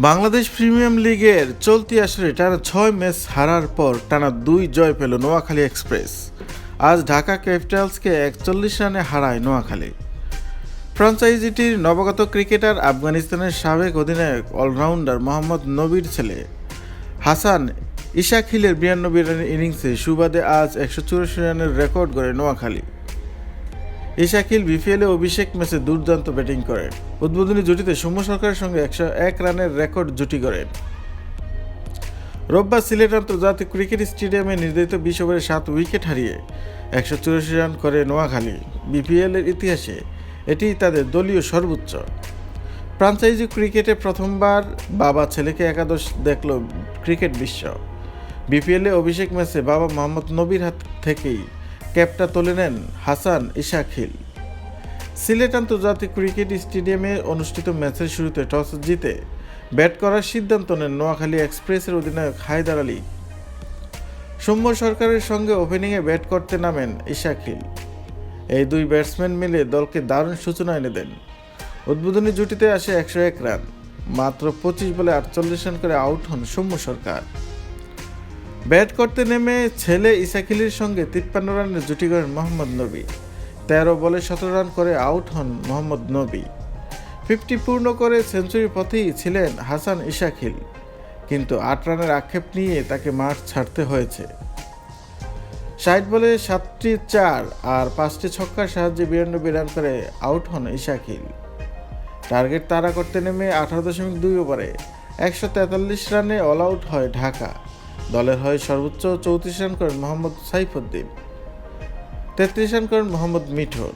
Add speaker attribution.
Speaker 1: Bangladesh premier লিগের চলতি আসরে টানা ৬ ম্যাচ হারার পর টানা ২ জয় পেল নোয়াখালী এক্সপ্রেস। আজ ঢাকা ক্যাপিটালসকে ৪১ রানে হারায় নোয়াখালী। ফ্র্যাঞ্চাইজিটির নবাগত ক্রিকেটার আফগানিস্তানের সাবেক অধিনায়ক অলরাউন্ডার মোহাম্মদ নবীর ছেলে হাসান ইশাকিলের ৯২ রানের ইনিংসে সুবাদে আজ ১৮৪ রানের রেকর্ড গড়ে নোয়াখালী। ইশাকিল বিপিএলে অভিষেক ম্যাচে দুর্দান্ত ব্যাটিং করেন। উদ্বোধনী জুটিতে সৌম্য সরকারের সঙ্গে ১০১ রানের রেকর্ড জুটি গড়েন। রোববার সিলেট আন্তর্জাতিক ক্রিকেট স্টেডিয়ামে নির্ধারিত ২০ ওভারে ৭ উইকেট হারিয়ে ১৮৪ রান করে নোয়াখালী। বিপিএলের ইতিহাসে এটি তাদের দলীয় সর্বোচ্চ। ফ্র্যাঞ্চাইজি ক্রিকেটে প্রথমবার বাবা ছেলেকে একাদশ দেখল ক্রিকেট বিশ্ব। বিপিএলে অভিষেক ম্যাচে বাবা মোহাম্মদ নবীর হাত থেকেই ক্যাপটা তুলে নেন হাসান ইশাকিল। সিলেট আন্তর্জাতিক ক্রিকেট স্টেডিয়ামে অনুষ্ঠিত ম্যাচের শুরুতে টস জিতে ব্যাট করার সিদ্ধান্ত নেন নোয়াখালী এক্সপ্রেসের অধিনায়ক হায়দার আলী। সৌম্য সরকারের সঙ্গে ওপেনিংয়ে ব্যাট করতে নামেন ইশাকিল। এই দুই ব্যাটসম্যান মিলে দলকে দারুণ সূচনা এনে দেন। উদ্বোধনী জুটিতে আসে ১০১ রান। মাত্র ২৫ বলে ৪৮ রান করে আউট হন সৌম্য সরকার। ব্যাট করতে নেমে ছেলে ইশাকিলের সঙ্গে ৫৩ রানের জুটি করেন মোহাম্মদ নবী। ১৩ বলে ১৭ রান করে আউট হন মোহাম্মদ নবী। ৫০ পূর্ণ করে সেঞ্চুরির পথেই ছিলেন হাসান ইশাকিল, কিন্তু ৮ রানের আক্ষেপ নিয়ে তাকে মাঠ ছাড়তে হয়েছে। ৬০ বলে ৭টি ৪ আর ৫টি ছক্কার সাহায্যে ৯২ রান করে আউট হন ইশাকিল। টার্গেট তাড়া করতে নেমে ১৮.২ ওভারে ১৪৩ রানে অল আউট হয় ঢাকা। দলের হয়ে সর্বোচ্চ ৩৪ রান করেন মোহাম্মদ সাইফুদ্দিন, ৩৩ রান করেন মোহাম্মদ মিঠুন।